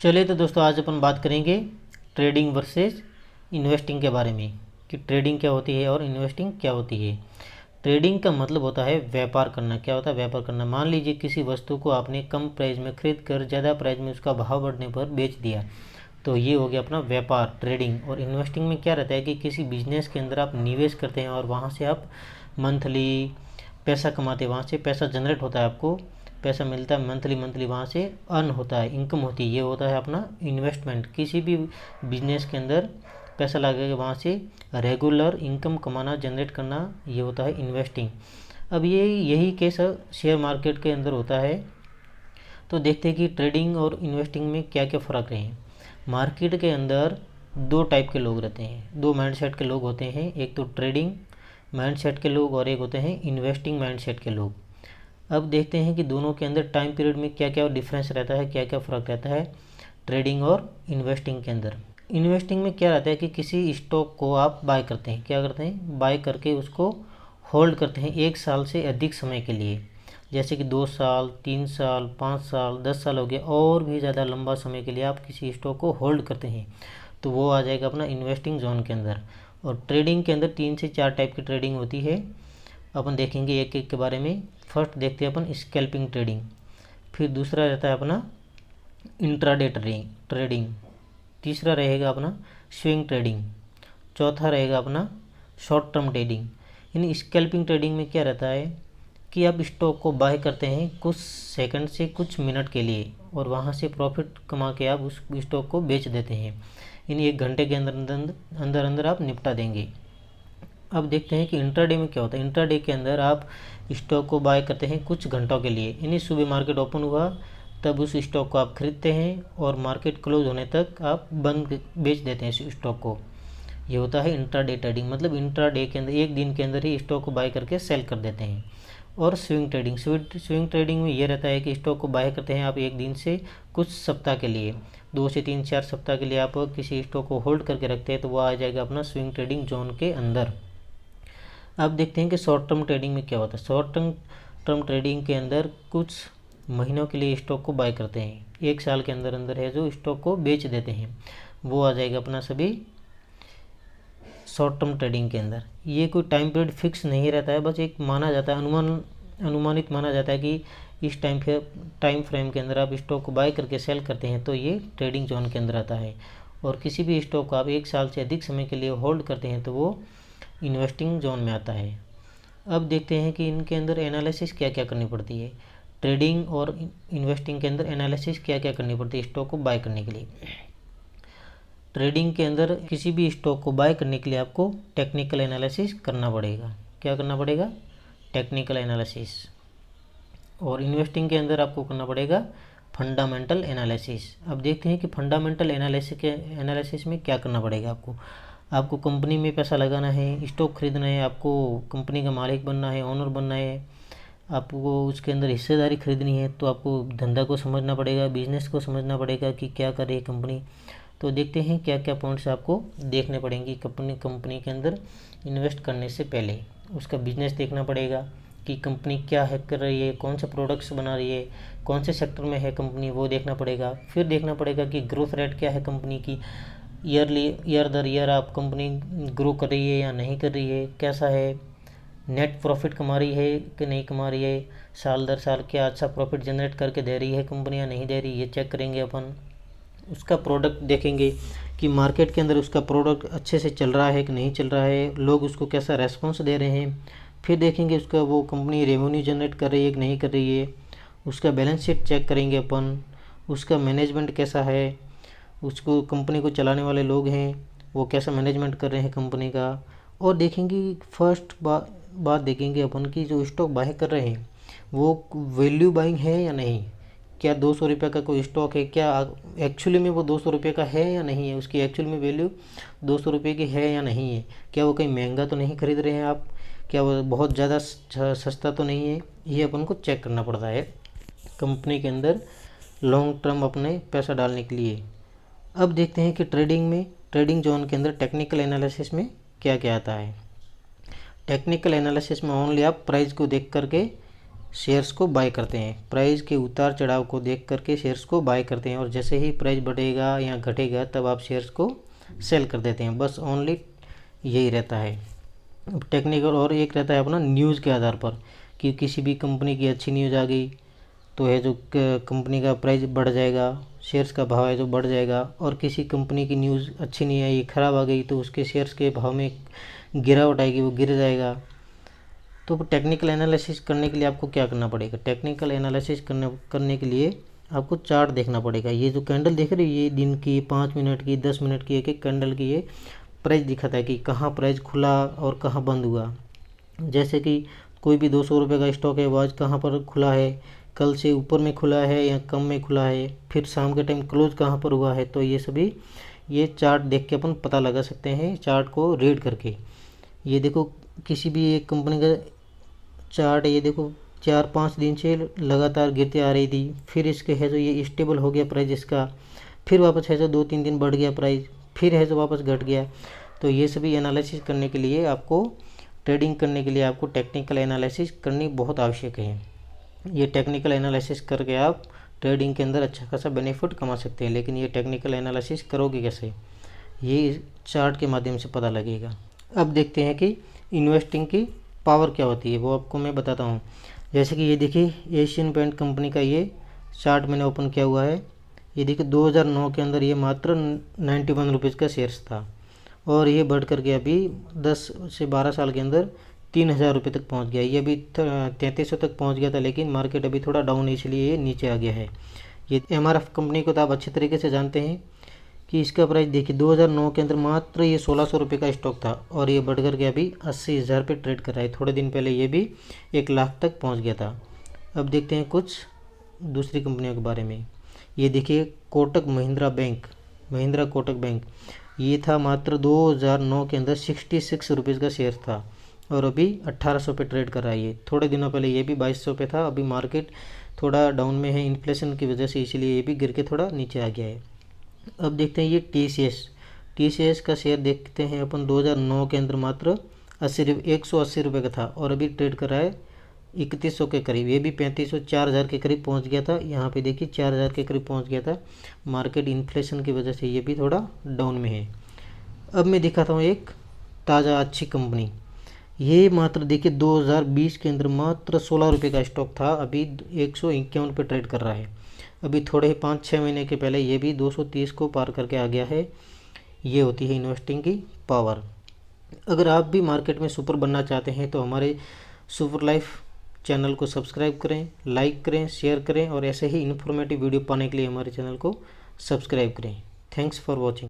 चलिए तो दोस्तों आज अपन बात करेंगे ट्रेडिंग वर्सेस इन्वेस्टिंग के बारे में कि ट्रेडिंग क्या होती है और इन्वेस्टिंग क्या होती है। ट्रेडिंग का मतलब होता है व्यापार करना। क्या होता है व्यापार करना? मान लीजिए किसी वस्तु को आपने कम प्राइस में खरीद कर ज़्यादा प्राइस में उसका भाव बढ़ने पर बेच दिया, तो ये हो गया अपना व्यापार ट्रेडिंग। और इन्वेस्टिंग में क्या रहता है कि किसी बिजनेस के अंदर आप निवेश करते हैं और वहाँ से आप मंथली पैसा कमाते हैं, वहाँ से पैसा जनरेट होता है, आपको पैसा मिलता है मंथली मंथली, वहाँ से अर्न होता है, इनकम होती है। ये होता है अपना इन्वेस्टमेंट। किसी भी बिजनेस के अंदर पैसा लगा के वहाँ से रेगुलर इनकम कमाना, जनरेट करना, ये होता है इन्वेस्टिंग। अब यही केस शेयर मार्केट के अंदर होता है। तो देखते हैं कि ट्रेडिंग और इन्वेस्टिंग में क्या क्या फ़र्क है। मार्केट के अंदर दो टाइप के लोग रहते हैं, दो माइंडसेट के लोग होते हैं। एक तो ट्रेडिंग माइंडसेट के लोग और एक होते हैं इन्वेस्टिंग माइंडसेट के लोग। अब देखते हैं कि दोनों के अंदर टाइम पीरियड में क्या क्या डिफरेंस रहता है, क्या क्या फ़र्क रहता है ट्रेडिंग और इन्वेस्टिंग के अंदर। इन्वेस्टिंग में क्या रहता है कि किसी स्टॉक को आप बाय करते हैं। क्या करते हैं? बाय करके उसको होल्ड करते हैं 1 साल से अधिक समय के लिए। जैसे कि 2 साल, 3 साल, 5 साल, 10 साल हो गया, और भी ज़्यादा लंबा समय के लिए आप किसी स्टॉक को होल्ड करते हैं, तो वो आ जाएगा अपना इन्वेस्टिंग जोन के अंदर। और ट्रेडिंग के अंदर 3 से 4 टाइप की ट्रेडिंग होती है। अपन देखेंगे एक एक के बारे में। फर्स्ट देखते हैं अपन स्कैल्पिंग ट्रेडिंग, फिर दूसरा रहता है अपना इंट्राडे ट्रेडिंग, तीसरा रहेगा अपना स्विंग ट्रेडिंग, चौथा रहेगा अपना शॉर्ट टर्म ट्रेडिंग। यानी स्कैल्पिंग ट्रेडिंग में क्या रहता है कि आप स्टॉक को बाय करते हैं कुछ सेकंड से कुछ मिनट के लिए, और वहाँ से प्रॉफिट कमा के आप उस स्टॉक को बेच देते हैं। यानी 1 घंटे के अंदर अंदर आप निपटा देंगे। अब देखते हैं कि इंट्राडे में क्या होता है। इंट्राडे के अंदर आप स्टॉक को बाय करते हैं कुछ घंटों के लिए। यानी सुबह मार्केट ओपन हुआ तब उस स्टॉक को आप खरीदते हैं और मार्केट क्लोज होने तक आप बंद बेच देते हैं इस स्टॉक को। ये होता है इंट्राडे ट्रेडिंग। मतलब इंट्राडे के अंदर एक दिन के अंदर ही स्टॉक को बाय करके सेल कर देते हैं। और स्विंग ट्रेडिंग में ये रहता है कि स्टॉक को बाय करते हैं आप एक दिन से कुछ सप्ताह के लिए, 2 से 3 4 सप्ताह के लिए आप किसी स्टॉक को होल्ड करके रखते हैं, तो वो आ जाएगा अपना स्विंग ट्रेडिंग जोन के अंदर। अब देखते हैं कि शॉर्ट टर्म ट्रेडिंग में क्या होता है। शॉर्ट टर्म ट्रेडिंग के अंदर कुछ महीनों के लिए स्टॉक को बाय करते हैं, 1 साल के अंदर अंदर है जो स्टॉक को बेच देते हैं, वो आ जाएगा अपना सभी शॉर्ट टर्म ट्रेडिंग के अंदर। ये कोई टाइम पीरियड फिक्स नहीं रहता है, बस एक माना जाता है, अनुमानित माना जाता है कि इस टाइम फ्रेम के अंदर आप स्टॉक को बाय करके सेल करते हैं, तो ये ट्रेडिंग जोन के अंदर आता है। और किसी भी स्टॉक को आप 1 साल से अधिक समय के लिए होल्ड करते हैं, तो वो इन्वेस्टिंग जोन में आता है। अब देखते हैं कि इनके अंदर एनालिसिस क्या क्या करनी पड़ती है। ट्रेडिंग और इन्वेस्टिंग के अंदर एनालिसिस क्या क्या करनी पड़ती है स्टॉक को बाय करने के लिए। ट्रेडिंग के अंदर किसी भी स्टॉक को बाय करने के लिए आपको टेक्निकल एनालिसिस करना पड़ेगा। क्या करना पड़ेगा? Technical analysis. और इन्वेस्टिंग के अंदर आपको करना पड़ेगा फंडामेंटल एनालिसिस। अब देखते हैं कि फंडामेंटल एनालिसिस में क्या करना पड़ेगा आपको कंपनी में पैसा लगाना है, स्टॉक खरीदना है, आपको कंपनी का मालिक बनना है, ओनर बनना है, आपको उसके अंदर हिस्सेदारी खरीदनी है, तो आपको धंधा को समझना पड़ेगा, बिजनेस को समझना पड़ेगा कि क्या करे कंपनी। तो देखते हैं क्या क्या पॉइंट्स आपको देखने पड़ेंगे कंपनी के अंदर इन्वेस्ट करने से पहले। उसका बिजनेस देखना पड़ेगा कि कंपनी क्या है कर रही है, कौन से प्रोडक्ट्स बना रही है, कौन से सेक्टर में है कंपनी, वो देखना पड़ेगा। फिर देखना पड़ेगा कि ग्रोथ रेट क्या है कंपनी की, ईयर दर ईयर आप कंपनी ग्रो कर रही है या नहीं कर रही है, कैसा है, नेट प्रॉफिट कमा रही है कि नहीं कमा रही है, साल दर साल क्या अच्छा प्रॉफिट जनरेट करके दे रही है कंपनी या नहीं दे रही, ये चेक करेंगे अपन। उसका प्रोडक्ट देखेंगे कि मार्केट के अंदर उसका प्रोडक्ट अच्छे से चल रहा है कि नहीं चल रहा है, लोग उसको कैसा रेस्पॉन्स दे रहे हैं। फिर देखेंगे उसका वो कंपनी रेवेन्यू जनरेट कर रही है कि नहीं कर रही है, उसका बैलेंस शीट चेक करेंगे अपन, उसका मैनेजमेंट कैसा है, उसको कंपनी को चलाने वाले लोग हैं वो कैसा मैनेजमेंट कर रहे हैं कंपनी का। और देखेंगे फर्स्ट बात देखेंगे अपन की जो स्टॉक बाय कर रहे हैं वो वैल्यू बाइंग है या नहीं। क्या 200 रुपये का कोई स्टॉक है, क्या एक्चुअली में वो 200 रुपये का है या नहीं है, उसकी एक्चुअल में वैल्यू 200 रुपये की है या नहीं है, क्या वो कहीं महंगा तो नहीं खरीद रहे हैं आप, क्या वो बहुत ज़्यादा सस्ता तो नहीं है, ये अपन को चेक करना पड़ता है कंपनी के अंदर लॉन्ग टर्म अपने पैसा डालने के लिए। अब देखते हैं कि ट्रेडिंग जोन के अंदर टेक्निकल एनालिसिस में क्या क्या आता है। टेक्निकल एनालिसिस में ओनली आप प्राइस को देख करके शेयर्स को बाय करते हैं। प्राइस के उतार चढ़ाव को देख करके शेयर्स को बाय करते हैं और जैसे ही प्राइस बढ़ेगा या घटेगा तब आप शेयर्स को सेल कर देते हैं। बस ओनली यही रहता है। टेक्निकल और एक रहता है अपना न्यूज़ के आधार पर कि किसी भी कंपनी की अच्छी न्यूज़ आ गई तो है जो कंपनी का प्राइस बढ़ जाएगा, शेयर्स का भाव है जो बढ़ जाएगा। और किसी कंपनी की न्यूज़ अच्छी नहीं आई, ख़राब आ गई, तो उसके शेयर्स के भाव में गिरावट आएगी, वो गिर जाएगा। तो टेक्निकल एनालिसिस करने के लिए आपको क्या करना पड़ेगा? टेक्निकल एनालिसिस करने के लिए आपको चार्ट देखना पड़ेगा। ये जो कैंडल देख रहे हो, ये दिन की, 5 मिनट की, 10 मिनट की, एक एक कैंडल की ये प्राइस दिखाता है कि कहाँ प्राइस खुला और कहाँ बंद हुआ। जैसे कि कोई भी 200 रुपये का स्टॉक है, वो आज कहाँ पर खुला है, कल से ऊपर में खुला है या कम में खुला है, फिर शाम के टाइम क्लोज कहाँ पर हुआ है। तो ये सभी ये चार्ट देख के अपन पता लगा सकते हैं, चार्ट को रीड करके। ये देखो किसी भी एक कंपनी का चार्ट, ये देखो 4-5 दिन से लगातार गिरते आ रही थी, फिर इसके है जो ये स्टेबल हो गया प्राइस इसका, फिर वापस है जो 2-3 दिन बढ़ गया प्राइस, फिर है जो वापस घट गया। तो ये सभी एनालिसिस करने के लिए आपको, ट्रेडिंग करने के लिए आपको टेक्निकल एनालिसिस करनी बहुत आवश्यक है। ये टेक्निकल एनालिसिस करके आप ट्रेडिंग के अंदर अच्छा खासा बेनिफिट कमा सकते हैं। लेकिन ये टेक्निकल एनालिसिस करोगे कैसे? ये चार्ट के माध्यम से पता लगेगा। अब देखते हैं कि इन्वेस्टिंग की पावर क्या होती है, वो आपको मैं बताता हूँ। जैसे कि ये देखिए एशियन पेंट कंपनी का ये चार्ट मैंने ओपन किया हुआ है। ये देखिए 2009 के अंदर ये मात्र 91 रुपीज़ का शेयर्स था और ये बढ़ कर के अभी 10 से 12 साल के अंदर 3000 रुपये तक पहुंच गया। ये अभी 3300 तक पहुंच गया था, लेकिन मार्केट अभी थोड़ा डाउन है इसलिए ये नीचे आ गया है। ये MRF कंपनी को तो आप अच्छे तरीके से जानते हैं कि इसका प्राइस देखिए 2009 के अंदर मात्र ये 1600 रुपये का स्टॉक था और ये बढ़ कर के अभी 80,000 पे ट्रेड कर रहा है। थोड़े दिन पहले ये भी 1 लाख तक पहुंच गया था। अब देखते हैं कुछ दूसरी कंपनियों के बारे में। ये देखिए कोटक महिंद्रा बैंक, महिंद्रा कोटक बैंक, ये था मात्र 2009 के अंदर 66 रुपीज़ का शेयर था और अभी 1800 पे ट्रेड कर रहा है। ये थोड़े दिनों पहले ये भी 2200 पे था। अभी मार्केट थोड़ा डाउन में है इन्फ्लेशन की वजह से, इसलिए ये भी गिर के थोड़ा नीचे आ गया है। अब देखते हैं ये TCS का शेयर देखते हैं अपन। 2009 के अंदर मात्र 180 रुपये का था और अभी ट्रेड कर रहा है 3100 के करीब। ये भी 3500 4000 के करीब पहुंच गया था। यहाँ पे देखिए 4000 के करीब पहुंच गया था। मार्केट इन्फ्लेशन की वजह से ये भी थोड़ा डाउन में है। अब मैं दिखाता हूँ एक ताज़ा अच्छी कंपनी। ये मात्र देखिए 2020 के अंदर मात्र 16 रुपये का स्टॉक था, अभी 151 पे ट्रेड कर रहा है। अभी थोड़े 5-6 महीने के पहले ये भी 230 को पार करके आ गया है। ये होती है इन्वेस्टिंग की पावर। अगर आप भी मार्केट में सुपर बनना चाहते हैं तो हमारे सुपर लाइफ चैनल को सब्सक्राइब करें, लाइक करें, शेयर करें और ऐसे ही इन्फॉर्मेटिव वीडियो पाने के लिए हमारे चैनल को सब्सक्राइब करें। Thanks for watching.